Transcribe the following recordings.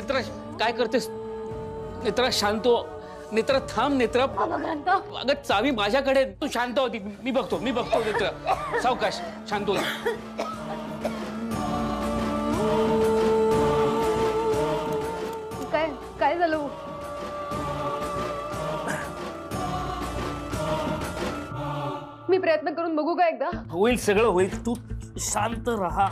नेत्रा काय करतेस? नेत्रा शांत हो. नेत्रा थांब. नेत्रा अगं चावी माझ्याकडे, तू शांत होती. मी बघतो नेत्रा. सावकाश, शांत हो. काय झालं? मी प्रयत्न करून बघू का एकदा? होईल, सगळं होईल. तू शांत राहा.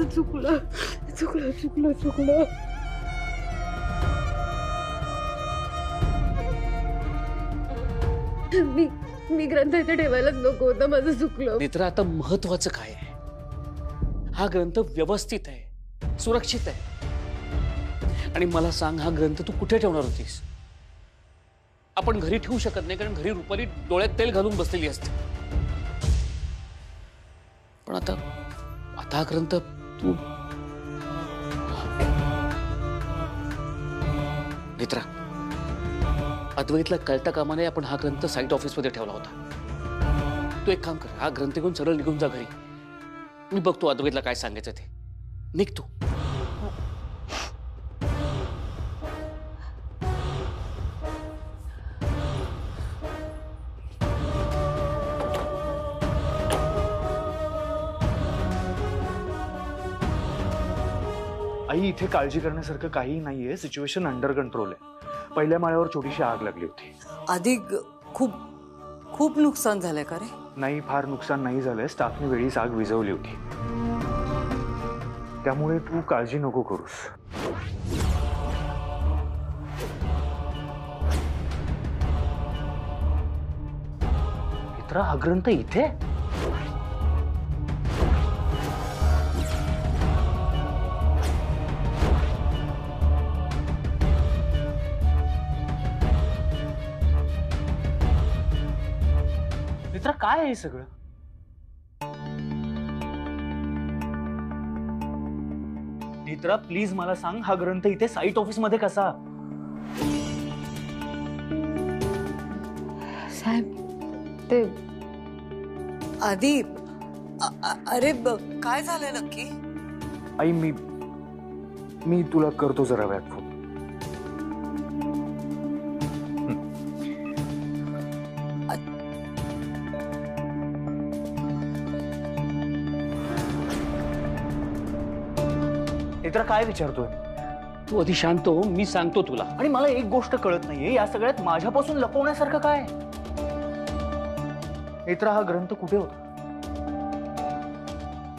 चुकलं. मी ग्रंथ इथे ठेवायलाच नको होता. माझं चुकलं. नेत्रा आता महत्वाचं काय आहे? हा ग्रंथ व्यवस्थित आहे, सुरक्षित आहे. आणि मला सांग, हा ग्रंथ तू कुठे ठेवणार होतीस? आपण घरी ठेवू शकत नाही, कारण घरी रुपाली डोळ्यात तेल घालून बसलेली असते. पण आता हा ग्रंथ तू नेत्रा, अद्वैतला कळता कामा नये आपण हा ग्रंथ साईट ऑफिसमध्ये ठेवला होता. तू एक काम कर, हा ग्रंथ घेऊन सरळ निघून जा घरी. मी बघतो अद्वैतला काय सांगायचं ते. निघ तू. आई, इथे काळजी करण्यासारखं काही नाहीये. सिच्युएशन अंडर कंट्रोल आहे. पहिल्या माळ्यावर छोटीशी आग लागली होती. आधी खूप खूप नुकसान झालंय का रे? नाही, फार नुकसान नाही झालंय. स्टाफने वेळीच आग विझवली होती. त्यामुळे तू काळजी नको करूस. मित्रा, हा ग्रंथ इथे? मित्रा, काय आहे सगळं? मित्रा, प्लीज मला सांग, हा ग्रंथ इथे साईट ऑफिस मध्ये कसा? साहेब, ते आधी अरे काय झालंय नक्की? आई, मी तुला करतो जरा वेळात फोन. मित्रा, काय विचारतोय? तू आधी शांत हो, मी सांगतो तुला. आणि मला एक गोष्ट कळत नाहीये, या सगळ्यात माझ्यापासून लपवण्यासारखं काय? मित्रा, हा ग्रंथ कुठे होता?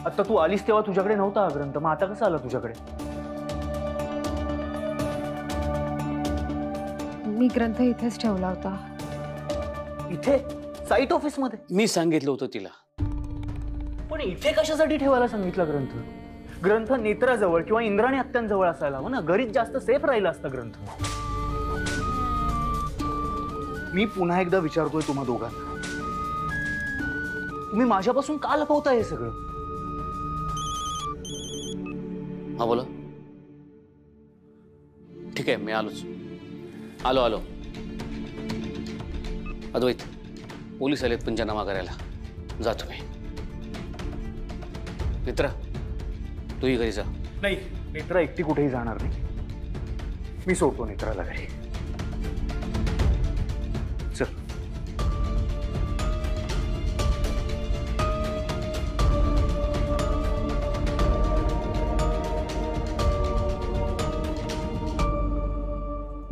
आता तू आलीस तेव्हा तुझ्याकडे नव्हता हा ग्रंथ. मग आता कसा आला तुझ्याकडे? मी ग्रंथ इथेच ठेवला होता. इथे साईट ऑफिस मध्ये? मी सांगितलं होतं तिला. पण इथे कशासाठी ठेवायला सांगितलं ग्रंथ? ग्रंथ नेत्राजवळ किंवा इंद्राणी आत्यांजवळ असायला हवं ना. घरीच जास्त सेफ राहिला असता ग्रंथ. मी पुन्हा एकदा विचारतोय तुम्हा दोघांना, तुम्ही माझ्यापासून का लपवताय हे सगळं? हा बोला. ठीक आहे, मी आलोच. आलो. अद्वैत, पोलीस आलेत पंचनामा करायला. जा तुम्ही. मित्रा, तूही घरी जा. नाही, नेत्रा एकटी कुठेही जाणार नाही. मी सोडतो नेत्राला घरी. चल.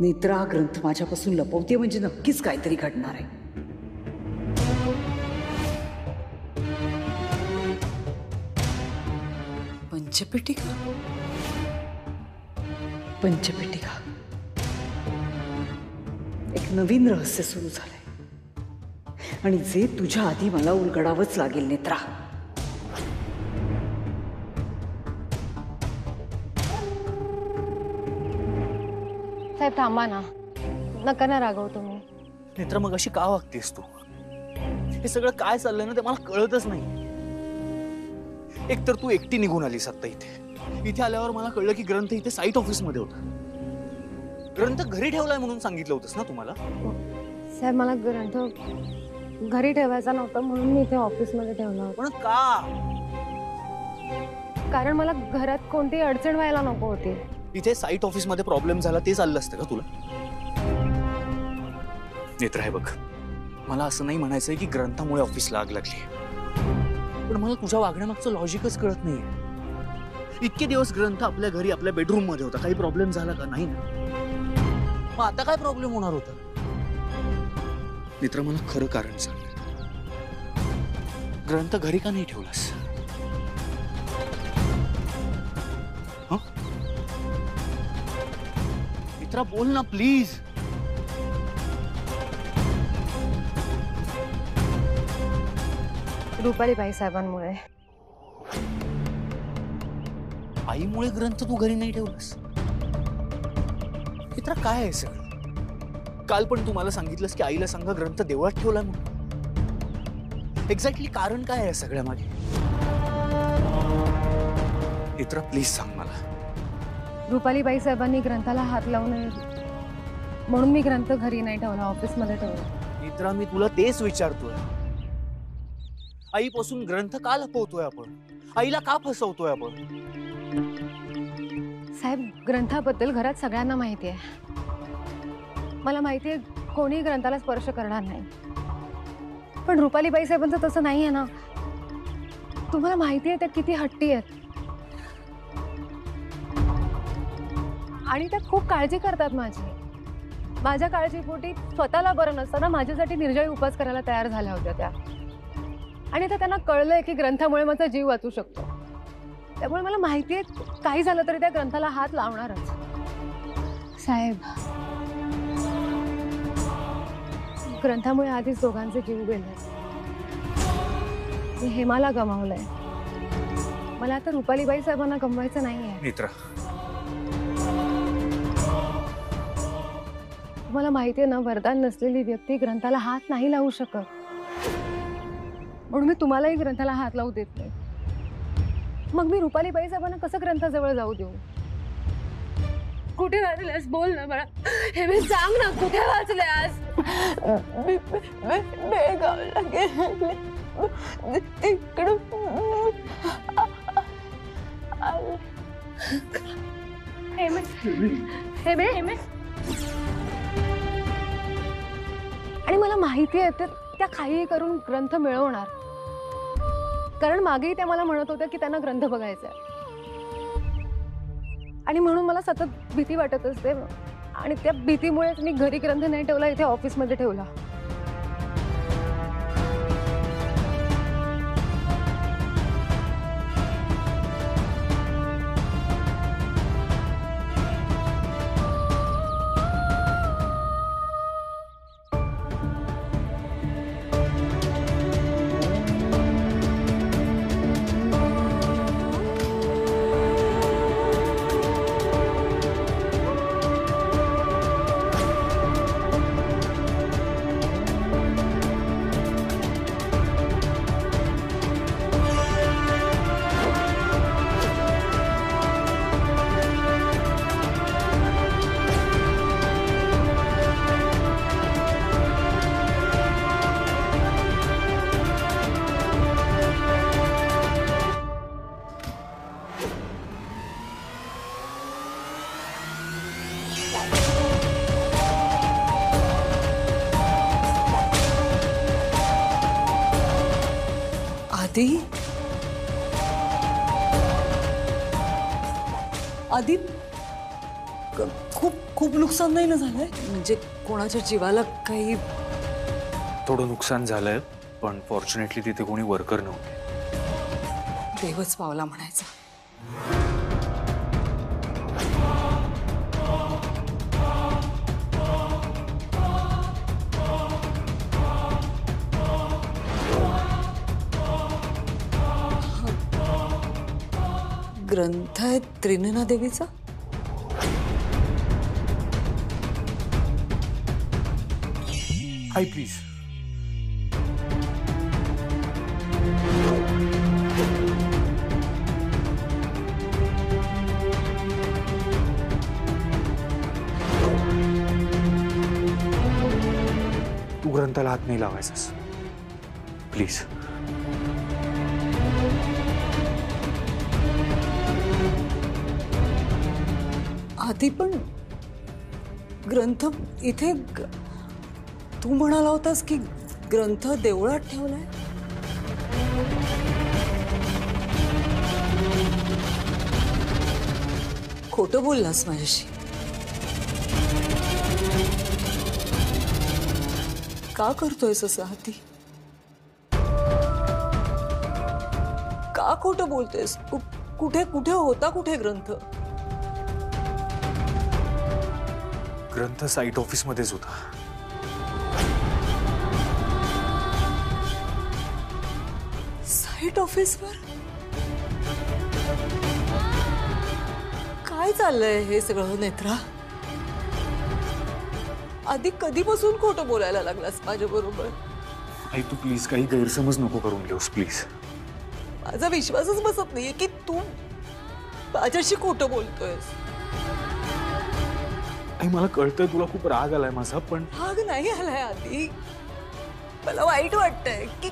नेत्रा हा ग्रंथ माझ्यापासून लपवते म्हणजे नक्कीच काहीतरी घडणार आहे. पंचपेटिका. पंचपेटिका. एक नवीन रहस्य सुरू झालंय आणि जे तुझ्या आधी मला उलगडावंच लागेल नेत्रा. साहेब थांबा ना, नका ना रागव तुम्ही. नेत्रा, मग अशी का वागतेस तू? हे सगळं काय चाललंय ना ते मला कळतच नाही. एक तर तू एकटी निघून आलीस आता इथे आल्यावर मला कळलं की ग्रंथ इथे साईट ऑफिस मध्ये होता. ग्रंथ घरी ठेवलाय म्हणून सांगितलं होतंस ना तुम्हाला? साहेब मला ग्रंथ घरी ठेवायचा नव्हता म्हणून मी इथे ऑफिसमध्ये ठेवला होता. पण का? कारण मला घरात कोणतीही अडचण व्हायला नको होती. इथे साईट ऑफिस मध्ये प्रॉब्लेम झाला ते चाललं असतं का तुला? नेत्रा, हे बघ, मला असं नाही म्हणायचंय की ग्रंथामुळे ऑफिसला आग लागली, पण मला तुझ्या वागण्यामागचं लॉजिकच कळत नाहीये. इतके दिवस ग्रंथ आपल्या घरी आपल्या बेडरूम मध्ये होता, काही प्रॉब्लेम झाला का? नाही ना. मग आता काय प्रॉब्लेम होणार होता? मित्र, मला खरं कारण सांग. ग्रंथ घरी का नाही ठेवलास? मित्रा, बोल ना प्लीज. रुपाली बाई साहेबांमुळे. आईमुळे ग्रंथ तू घरी नाही ठेवलास? मित्रा, काय आहे सगळं? काल पण तू मला सांगितलंस की आईला सांगा ग्रंथ देवळात ठेवला म्हणून. एक्झॅक्टली कारण काय आहे सगळ्या मागे? मित्रा, प्लीज सांग मला. रुपाली बाई साहेबांनी ग्रंथाला हात लावू नये म्हणून मी ग्रंथ घरी नाही ठेवला, ऑफिसमध्ये ठेवला. मित्रा, मी तुला तेच विचारतोय. आईपासून ग्रंथ का लपवतोय आपण? आईला का फसवतोय आपण? साहेब, ग्रंथाबद्दल घरात सगळ्यांना माहिती आहे. मला माहिती आहे कोणी ग्रंथाला स्पर्श करणार नाही, पण रुपाली बाई साहेबांचं तसं नाही आहे ना. तुम्हाला माहिती आहे त्या किती हट्टी आहेत आणि त्या खूप काळजी करतात माझी. माझ्या काळजीपोटी स्वतःला बरं नसताना माझ्यासाठी निर्जळी उपवास करायला तयार झाल्या होत्या त्या. आणि आता त्यांना कळलंय की ग्रंथामुळे माझा जीव वाचू शकतो. त्यामुळे मला माहिती आहे काही झालं तरी त्या ग्रंथाला हात लावणारच. साहेब, ग्रंथामुळे आधीच दोघांचे जीव गेले. मी हेमाला गमावलंय. मला आता रुपालीबाई साहेबांना गमवायचं नाहीये. मित्रा, तुम्हाला माहितीये ना, वरदान नसलेली व्यक्ती ग्रंथाला हात नाही लावू शकत. म्हणून मी तुम्हालाही ग्रंथाला हात लावू देत नाही. मग मी रुपालीबाई साहेबांना कसं ग्रंथाजवळ जाऊ देऊ? कुठे वाचल्यास बोल ना मला. हे मी सांग ना, कुठे वाचल्यास? बेळगावला गेले तिकडं. आणि मला माहिती आहे त्या काही करून ग्रंथ मिळवणार, कारण मागेही त्या मला म्हणत होत्या की त्यांना ग्रंथ बघायचा आहे. आणि म्हणून मला सतत भीती वाटत असते आणि त्या भीतीमुळेच मी घरी ग्रंथ नाही ठेवला, इथे ऑफिसमध्ये ठेवला. आधी आधी खूप खूप नुकसान नाही ना झालंय? म्हणजे कोणाच्या जीवाला काही? थोडं नुकसान झालंय, पण फॉर्च्युनेटली तिथे कोणी वर्कर नव्हते. देवच पावला म्हणायचा. ग्रंथ आहे त्रिनयना देवीचा? आई प्लीज. तू ग्रंथाला हात नाही लावायचास प्लीज. आधी पण ग्रंथ इथे तू म्हणाला होतास की ग्रंथ देवळात ठेवलाय. खोटं बोललास माझ्याशी. का करतोयस असं हाती? का खोटं बोलतोयस? कुठे कुठे होता? कुठे ग्रंथ? ग्रंथ साईट ऑफिस मध्येच होता. साईट ऑफिसवर? काय चाललंय हे सगळं नेत्रा? आधी कधीपासून खोटं बोलायला लागलास माझ्या बरोबर? आई तू प्लीज काही गैरसमज नको करून घेऊस प्लीज. माझा विश्वासच बसत नाहीये की तू माझ्याशी खोटं बोलतोयस. आई मला कळतंय तुला खूप राग आलाय माझा, पण राग नाही आलाय आधी. मला वाईट वाटतंय की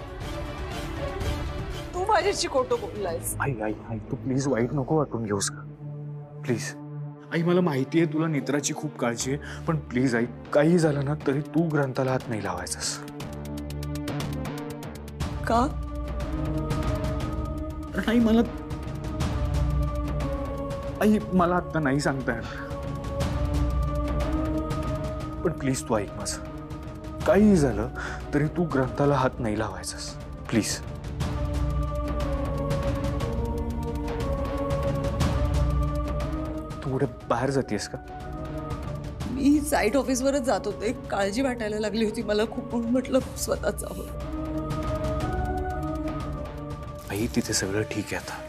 तू माझ्याशी खोटं बोललायस. आई आई आई तू प्लीज वाईट नको वाटून घेऊस का प्लीज. आई मला माहिती आहे तुला नेत्राची खूप काळजी आहे, पण प्लीज आई काही झालं ना तरी तू ग्रंथाला हात नाही लावायचास. का? आई मला आता नाही सांगता येणार, पण प्लीज तू ऐक माझं. काही झालं तरी तू ग्रंथाला हात नाही लावायचास प्लीज. तू कुठे बाहेर जातेस का? मी साईट ऑफिसवरच जात होते. काळजी वाटायला लागली होती मला खूप, म्हणून म्हटलं स्वतःच जावं. आई तिथे सगळं ठीक आहे आता.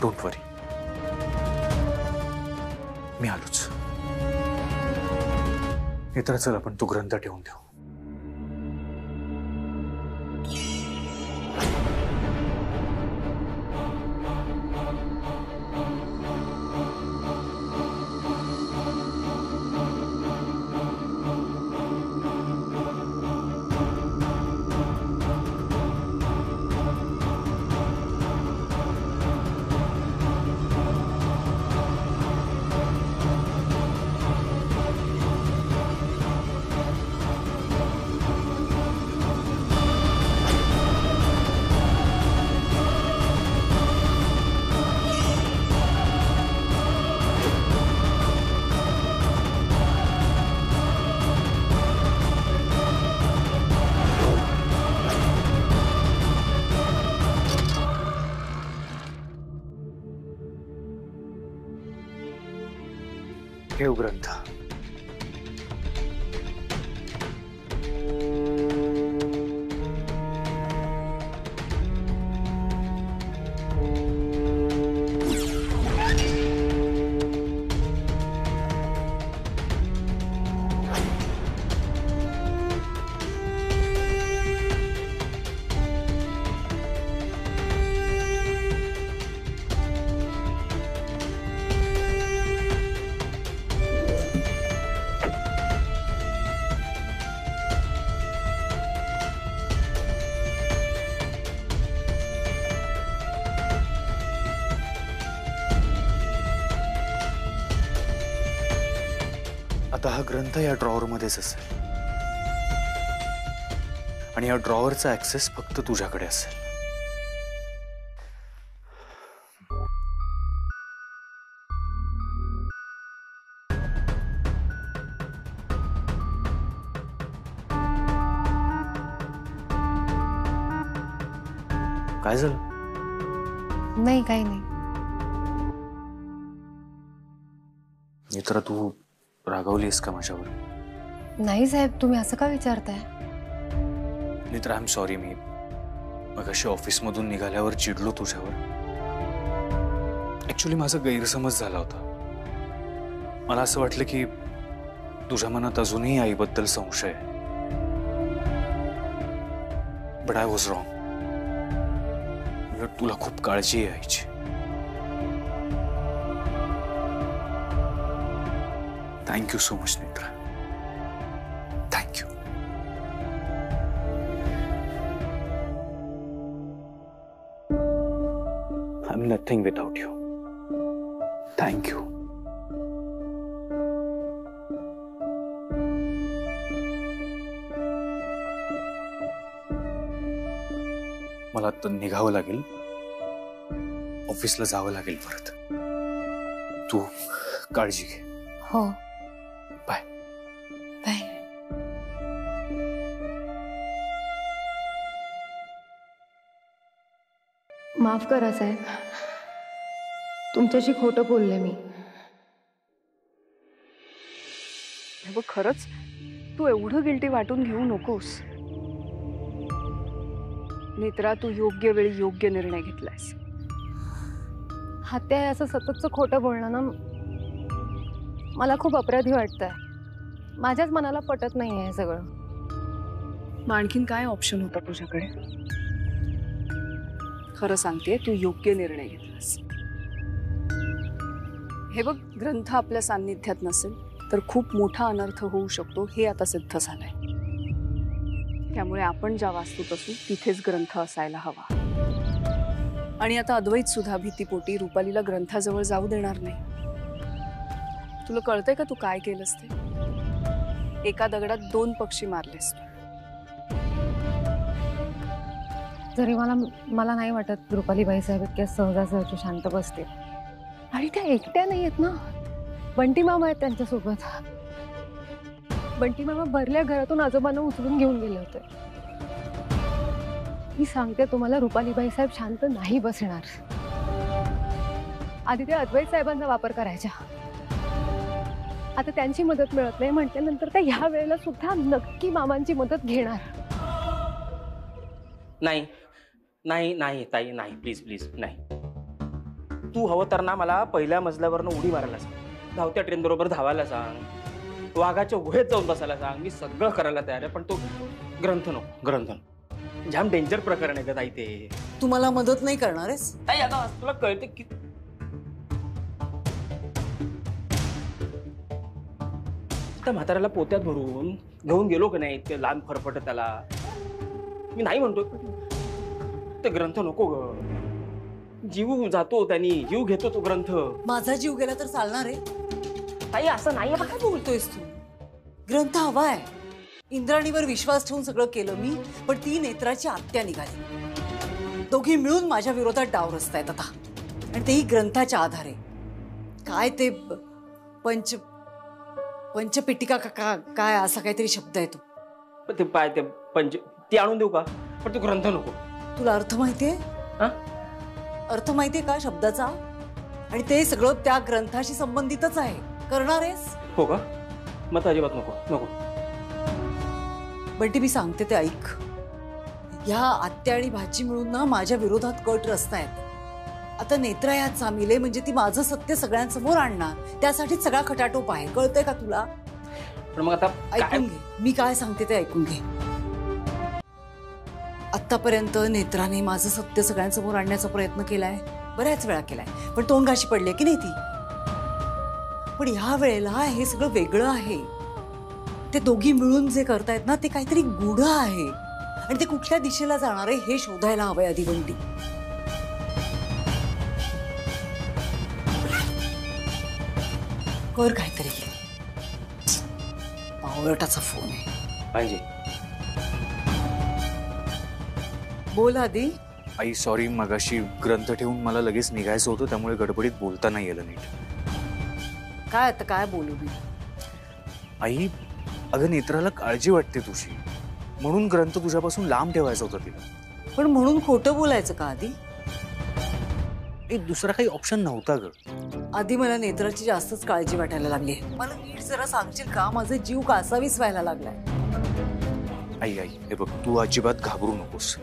डोंट वरी. मी आलोच. इतर चल आपण तो ग्रंथ ठेवून देऊ. ठेव ग्रंथ. आता हा ग्रंथ या ड्रॉवर मध्येच असेल आणि या ड्रॉवरचा ऍक्सेस फक्त तुझ्याकडे असेल. काय झालं? नाही, काही नाही. नेत्रा, तू रागावलीस का माझ्यावर? नाही साहेब, तुम्ही असं का विचारताय? Netra, I am sorry. मी मगाशी ऑफिसमधून निघाल्यावर चिडलो तुझ्यावर. ऍक्च्युली माझा गैरसमज झाला होता. मला असं वाटलं की तुझ्या मनात अजूनही आईबद्दल संशय आहे. But I was wrong. तुला खूप काळजी आहे आईची. Thank you so much Netra. Thank you. I am nothing without you. Thank you. मला आता निघावं लागेल. ऑफिसला जावं लागेल परत. तू काळजी घे. हो. बाय. बाय. माफ करा साहेब, तुमच्याशी खोटं बोलले मी. बघ, खरंच तू एवढं गिल्टी वाटून घेऊ नकोस. नेत्रा, तू योग्य वेळी योग्य निर्णय घेतलायस. हत्या आहे असं सततचं खोटं बोलणं ना मला खूप अपराधी वाटतंय. माझ्याच मनाला पटत नाहीये हे सगळं. मग आणखीन काय ऑप्शन होता तुझ्याकडे? खरं सांगते, तू योग्य निर्णय घेतलास. हे बघ, ग्रंथ आपल्या सान्निध्यात नसेल तर खूप मोठा अनर्थ होऊ शकतो, हे आता सिद्ध झालंय. त्यामुळे आपण ज्या वास्तूत असू तिथेच ग्रंथ असायला हवा. आणि आता अद्वैत सुद्धा भीतीपोटी रुपालीला ग्रंथाजवळ जाऊ देणार नाही. तुला कळतंय का तू काय केलंस ते? एका दगडात 2 पक्षी मारलेस तू. तरी मला नाही वाटत रुपाली बाईसाहेब इतक्या सहजासहजी शांत बसतील. आणि त्या एकट्या नाही आहेत ना, बंटी मामा आहेत त्यांच्यासोबत. बंटी मामा भरल्या घरातून आजोबांना उचलून घेऊन गेले होते. मी सांगते तुम्हाला, रुपाली बाईसाहेब शांत नाही बसणार. आधी ते अद्वैत साहेबांचा वापर करायच्या. आता त्यांची मदत मिळत नाही म्हटल्यानंतर त्या ह्या वेळेला सुद्धा नक्की मामांची मदत घेणार. नाही नाही नाही ताई, नाही, प्लीज प्लीज नाही. तू हवं तर ना मला पहिल्या मजल्यावरनं उडी मारायला सांग, धावत्या ट्रेन बरोबर धावायला सांग, वाघाच्या गुहेत जाऊन बसायला सांग. मी सगळं करायला तयार आहे, पण तो ग्रंथ नको. ग्रंथ नको. जाम डेंजर प्रकरण आहे का ताई ते. तू मला मदत नाही करणार आहेस? ताई, आता तुला कळते की त्या म्हाताऱ्याला पोत्यात भरून घेऊन गेलो की नाही ते लहान फरफट त्याला. मी नाही म्हणतोय, ते ग्रंथ नको ग. जीव जातो त्यांनी, जीव घेतो तो ग्रंथ. माझा जीव गेला तर चालणार आहे? ताई, असं नाही. काय बोलतोयस तू? ग्रंथ हवाय. इंद्राणीवर विश्वास ठेवून सगळं केलं मी, पण ती नेत्राची आत्या निघाली. दोघी मिळून माझ्या विरोधात डाव रचतायत आता, आणि तेही ग्रंथाच्या आधारे. काय ते पंचपेटिका का काय असा काहीतरी शब्द आहे तो. ते पाय ते ती आणून देऊ का? पण तो ग्रंथ नको. तुला अर्थ माहितीये? अर्थ माहितीये का शब्दाचा? आणि ते सगळं त्या ग्रंथाशी संबंधितच आहे. करणार आहेस? हो का? मग अजिबात नको नको. बंटी, मी सांगते ते ऐक. ह्या आत्या आणि भाची मिळून ना माझ्या विरोधात कट रचतायत. आता नेत्रा यात सामील आहे म्हणजे ती माझं सत्य सगळ्यांसमोर आणणार. त्यासाठीच सगळा खटाटोप आहे. कळतंय का तुला? पण मग आता ऐकून घे, मी काय सांगते ते ऐकून घे. आतापर्यंत नेत्राने माझं सत्य सगळ्यांसमोर आणण्याचा प्रयत्न केलाय, बऱ्याच वेळा केलाय, पण तोंडघाशी पडली की नाही ती. पण ह्या वेळेला हे सगळं वेगळं आहे. ते दोघी मिळून जे करतायत ना ते काहीतरी गूढ आहे, आणि ते कुठल्या दिशेला जाणार आहे हे शोधायला हवंय आधी बंटी. कर काहीतरी. पावळटाचा फोन आहे पाहिजे. बोल आधी. आई, सॉरी, मगाशी ग्रंथ ठेवून मला लगेच निघायचं होतं, त्यामुळे गडबडीत बोलता नाही आलं नीट. काय आता काय बोलू मी? आई, अगं नेत्राला काळजी वाटते तुझी, म्हणून ग्रंथ तुझ्यापासून लांब ठेवायचा होता तिला. पण म्हणून खोटं बोलायचं का आधी? एक दुसरा काही ऑप्शन नव्हता ग. आधी मला नेत्राची जास्तच काळजी वाटायला लागली. मला नीट जरा सांगशील का? माझा जीव कासावीस व्हायला लागलाय. आई आई हे बघ, तू अजिबात घाबरू नकोस.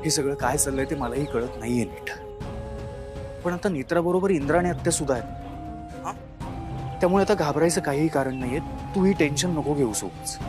हे सगळं काय चाललंय ते मलाही कळत नाहीये नीट. पण आता नेत्राबरोबर इंद्राणी आत्या सुद्धा आहेत, हा? त्यामुळे आता घाबरायचं काहीही कारण नाहीये. तूही टेन्शन नको घेऊ सोबत.